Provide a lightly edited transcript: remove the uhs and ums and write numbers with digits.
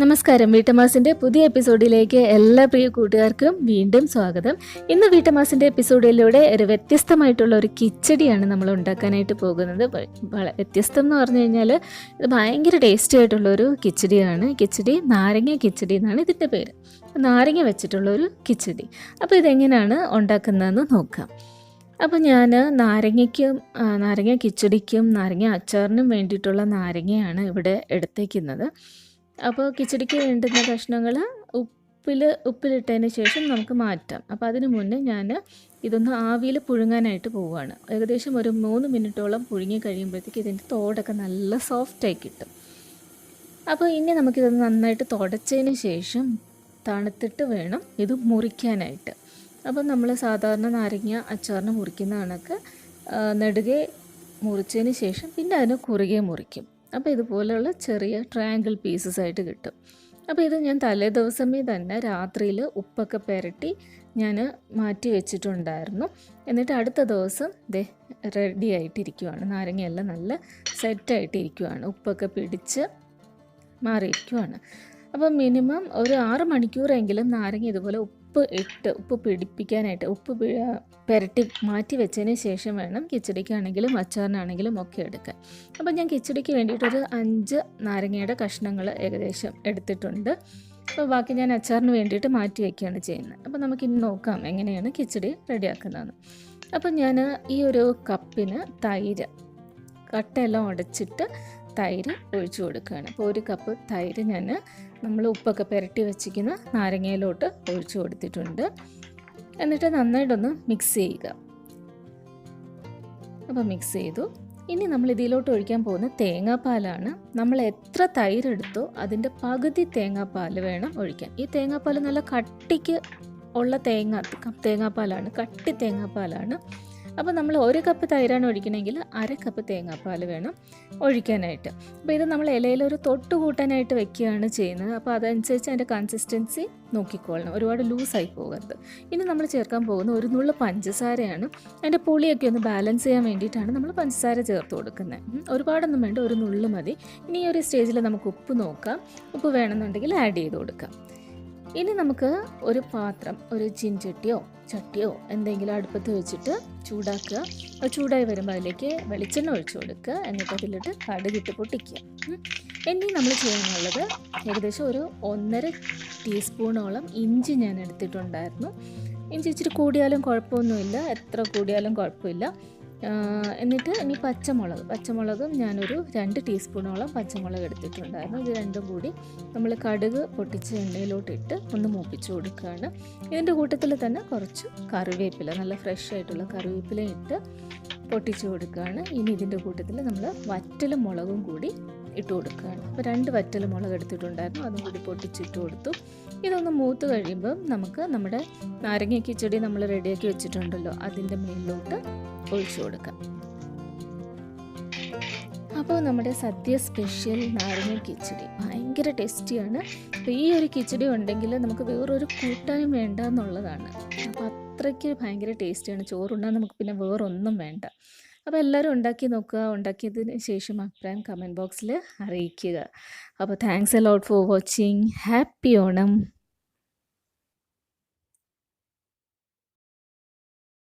നമസ്കാരം. വീട്ടമ്മാസിൻ്റെ പുതിയ എപ്പിസോഡിലേക്ക് എല്ലാ പ്രിയ കൂട്ടുകാർക്കും വീണ്ടും സ്വാഗതം. ഇന്ന് വീട്ടമ്മാസിൻ്റെ എപ്പിസോഡിലൂടെ ഒരു വ്യത്യസ്തമായിട്ടുള്ള ഒരു കിച്ചടിയാണ് നമ്മൾ ഉണ്ടാക്കാനായിട്ട് പോകുന്നത്. വ്യത്യസ്തം എന്ന് പറഞ്ഞു കഴിഞ്ഞാൽ ഇത് ഭയങ്കര ടേസ്റ്റി ആയിട്ടുള്ളൊരു കിച്ചടിയാണ്. കിച്ചടി നാരങ്ങ കിച്ചടി എന്നാണ് ഇതിൻ്റെ പേര്. നാരങ്ങ വെച്ചിട്ടുള്ളൊരു കിച്ചടി. അപ്പോൾ ഇതെങ്ങനെയാണ് ഉണ്ടാക്കുന്നതെന്ന് നോക്കാം. അപ്പോൾ ഞാൻ നാരങ്ങ കിച്ചടിക്കും നാരങ്ങ അച്ചാറിനും വേണ്ടിയിട്ടുള്ള നാരങ്ങയാണ് ഇവിടെ എടുത്തേക്കുന്നത്. അപ്പോൾ കിച്ചടിക്ക് വേണ്ടുന്ന കഷ്ണങ്ങൾ ഉപ്പിലിട്ടതിന് ശേഷം നമുക്ക് മാറ്റാം. അപ്പോൾ അതിന് മുന്നേ ഞാൻ ഇതൊന്ന് ആവിയിൽ പുഴുങ്ങാനായിട്ട് പോവുകയാണ്. ഏകദേശം ഒരു 3 മിനിറ്റോളം പുഴുങ്ങി കഴിയുമ്പോഴത്തേക്ക് ഇതിൻ്റെ തോടൊക്കെ നല്ല സോഫ്റ്റായി കിട്ടും. അപ്പോൾ ഇനി നമുക്കിതൊന്ന് നന്നായിട്ട് തുടച്ചതിന് ശേഷം തണുത്തിട്ട് വേണം ഇത് മുറിക്കാനായിട്ട്. അപ്പോൾ നമ്മൾ സാധാരണ നാരങ്ങ അച്ചാറിന് മുറിക്കുന്ന കണക്ക് നെടുകെ മുറിച്ചതിന് ശേഷം പിന്നെ അതിന് കുറുകെ മുറിക്കും. അപ്പോൾ ഇതുപോലെയുള്ള ചെറിയ ട്രയാങ്കിൾ പീസസ് ആയിട്ട് കിട്ടും. അപ്പോൾ ഇത് ഞാൻ തലേ ദിവസമേ തന്നെ രാത്രിയിൽ ഉപ്പൊക്കെ പുരട്ടി ഞാൻ മാറ്റി വെച്ചിട്ടുണ്ടായിരുന്നു. എന്നിട്ട് അടുത്ത ദിവസം റെഡി ആയിട്ടിരിക്കുവാണ്. നാരങ്ങയെല്ലാം നല്ല സെറ്റായിട്ടിരിക്കുവാണ്, ഉപ്പൊക്കെ പിടിച്ച് മാറിയിരിക്കുവാണ്. അപ്പോൾ മിനിമം ഒരു 6 മണിക്കൂറെങ്കിലും നാരങ്ങ ഇതുപോലെ ഉപ്പ് പിടിപ്പിക്കാനായിട്ട് പുരട്ടി മാറ്റി വെച്ചതിന് ശേഷം വേണം കിച്ചടിക്കാണെങ്കിലും അച്ചാറിനാണെങ്കിലും ഒക്കെ എടുക്കാൻ. അപ്പോൾ ഞാൻ കിച്ചടിക്ക് വേണ്ടിയിട്ടൊരു 5 നാരങ്ങയുടെ കഷ്ണങ്ങൾ ഏകദേശം എടുത്തിട്ടുണ്ട്. അപ്പോൾ ബാക്കി ഞാൻ അച്ചാറിന് വേണ്ടിയിട്ട് മാറ്റി വയ്ക്കുകയാണ് ചെയ്യുന്നത്. അപ്പോൾ നമുക്കിനി നോക്കാം എങ്ങനെയാണ് കിച്ചടി റെഡിയാക്കുന്നതെന്ന്. അപ്പോൾ ഞാൻ ഈ ഒരു കപ്പിന് തൈര് കട്ടയെല്ലാം ഉടച്ചിട്ട് തൈര് ഒഴിച്ചു കൊടുക്കുകയാണ്. അപ്പോൾ 1 കപ്പ് തൈര് നമ്മൾ ഉപ്പൊക്കെ പുരട്ടി വെച്ചിരിക്കുന്ന നാരങ്ങയിലോട്ട് ഒഴിച്ചു കൊടുത്തിട്ടുണ്ട്. എന്നിട്ട് നന്നായിട്ടൊന്ന് മിക്സ് ചെയ്യുക. അപ്പോൾ മിക്സ് ചെയ്തു. ഇനി നമ്മൾ ഇതിലോട്ട് ഒഴിക്കാൻ പോകുന്ന തേങ്ങാപ്പാലാണ്. നമ്മൾ എത്ര തൈരെടുത്തോ അതിൻ്റെ പകുതി തേങ്ങാപ്പാൽ വേണം ഒഴിക്കാൻ. ഈ തേങ്ങാപ്പാൽ നല്ല കട്ടിക്ക് ഉള്ള തേങ്ങാപ്പാലാണ്, കട്ടി തേങ്ങാപ്പാലാണ്. അപ്പോൾ നമ്മൾ 1 കപ്പ് തൈരാണ് ഒഴിക്കണമെങ്കിൽ 1/2 കപ്പ് തേങ്ങാപ്പാൽ വേണം ഒഴിക്കാനായിട്ട്. അപ്പോൾ ഇത് നമ്മൾ ഇലയിലൊരു തൊട്ട് കൂട്ടാനായിട്ട് വെക്കുകയാണ് ചെയ്യുന്നത്. അപ്പോൾ അതനുസരിച്ച് അതിൻ്റെ കൺസിസ്റ്റൻസി നോക്കിക്കൊള്ളണം, ഒരുപാട് ലൂസായി പോകരുത്. ഇനി നമ്മൾ ചേർക്കാൻ പോകുന്ന ഒരു നുള്ളു പഞ്ചസാരയാണ്. അതിൻ്റെ പുളിയൊക്കെ ഒന്ന് ബാലൻസ് ചെയ്യാൻ വേണ്ടിയിട്ടാണ് നമ്മൾ പഞ്ചസാര ചേർത്ത് കൊടുക്കുന്നത്. ഒരുപാടൊന്നും വേണ്ട, ഒരു നുള്ളു മതി. ഇനി ഈ ഒരു സ്റ്റേജിൽ നമുക്ക് ഉപ്പ് നോക്കാം. ഉപ്പ് വേണമെന്നുണ്ടെങ്കിൽ ആഡ് ചെയ്ത് കൊടുക്കാം. ഇനി നമുക്ക് ഒരു പാത്രം, ഒരു ചട്ടിയോ എന്തെങ്കിലും അടുപ്പത്ത് വെച്ചിട്ട് ചൂടാക്കുക. അത് ചൂടായി വരുമ്പോൾ അതിലേക്ക് വെളിച്ചെണ്ണ ഒഴിച്ചു കൊടുക്കുക. എന്നിട്ട് അതിലിട്ട് കടുകിട്ട് പൊട്ടിക്കുക. ഇനി നമ്മൾ ചെയ്യാനുള്ളത് ഏകദേശം ഒരു 1.5 ടീസ്പൂണോളം ഇഞ്ചി ഞാൻ എടുത്തിട്ടുണ്ടായിരുന്നു. ഇഞ്ചി ഇച്ചിരി കൂടിയാലും കുഴപ്പമൊന്നുമില്ല, എത്ര കൂടിയാലും കുഴപ്പമില്ല. എന്നിട്ട് ഇനി പച്ചമുളകും ഞാനൊരു 2 ടീസ്പൂണോളം പച്ചമുളക് എടുത്തിട്ടുണ്ടായിരുന്നു. ഇത് രണ്ടും കൂടി നമ്മൾ കടുക് പൊട്ടിച്ച് എണ്ണയിലോട്ടിട്ട് ഒന്ന് മൂപ്പിച്ച് കൊടുക്കുകയാണ്. ഇതിൻ്റെ കൂട്ടത്തിൽ തന്നെ കുറച്ച് കറിവേപ്പില, നല്ല ഫ്രഷ് ആയിട്ടുള്ള കറിവേപ്പില ഇട്ട് പൊട്ടിച്ച് കൊടുക്കുകയാണ്. ഇനി ഇതിൻ്റെ കൂട്ടത്തിൽ നമ്മൾ വറ്റൽ മുളകും കൂടി ഇട്ട് കൊടുക്കുകയാണ്. അപ്പോൾ 2 വറ്റൽ മുളക് എടുത്തിട്ടുണ്ടായിരുന്നു, അതും കൂടി പൊട്ടിച്ചിട്ട് കൊടുത്തു. ഇതൊന്ന് മൂത്ത് കഴിയുമ്പം നമുക്ക് നമ്മുടെ നാരങ്ങ കിച്ചടി നമ്മൾ റെഡിയാക്കി വെച്ചിട്ടുണ്ടല്ലോ അതിൻ്റെ മേലിലോട്ട് ഒഴിച്ചു കൊടുക്കാം. അപ്പോൾ നമ്മുടെ സദ്യ സ്പെഷ്യൽ നാരങ്ങ കിച്ചടി ഭയങ്കര ടേസ്റ്റിയാണ്. അപ്പോൾ ഈ ഒരു കിച്ചടി ഉണ്ടെങ്കിൽ നമുക്ക് വേറൊരു കൂട്ടാനും വേണ്ട എന്നുള്ളതാണ്. അപ്പോൾ അത്രയ്ക്ക് ഭയങ്കര ടേസ്റ്റിയാണ്. ചോറുണ്ടാകാൻ നമുക്ക് പിന്നെ വേറൊന്നും വേണ്ട. അപ്പോൾ എല്ലാവരും ഉണ്ടാക്കി നോക്കുക. ഉണ്ടാക്കിയതിന് ശേഷം അഭിപ്രായം കമൻറ്റ് ബോക്സിൽ അറിയിക്കുക. അപ്പോൾ thanks a lot for watching. Happy Onam.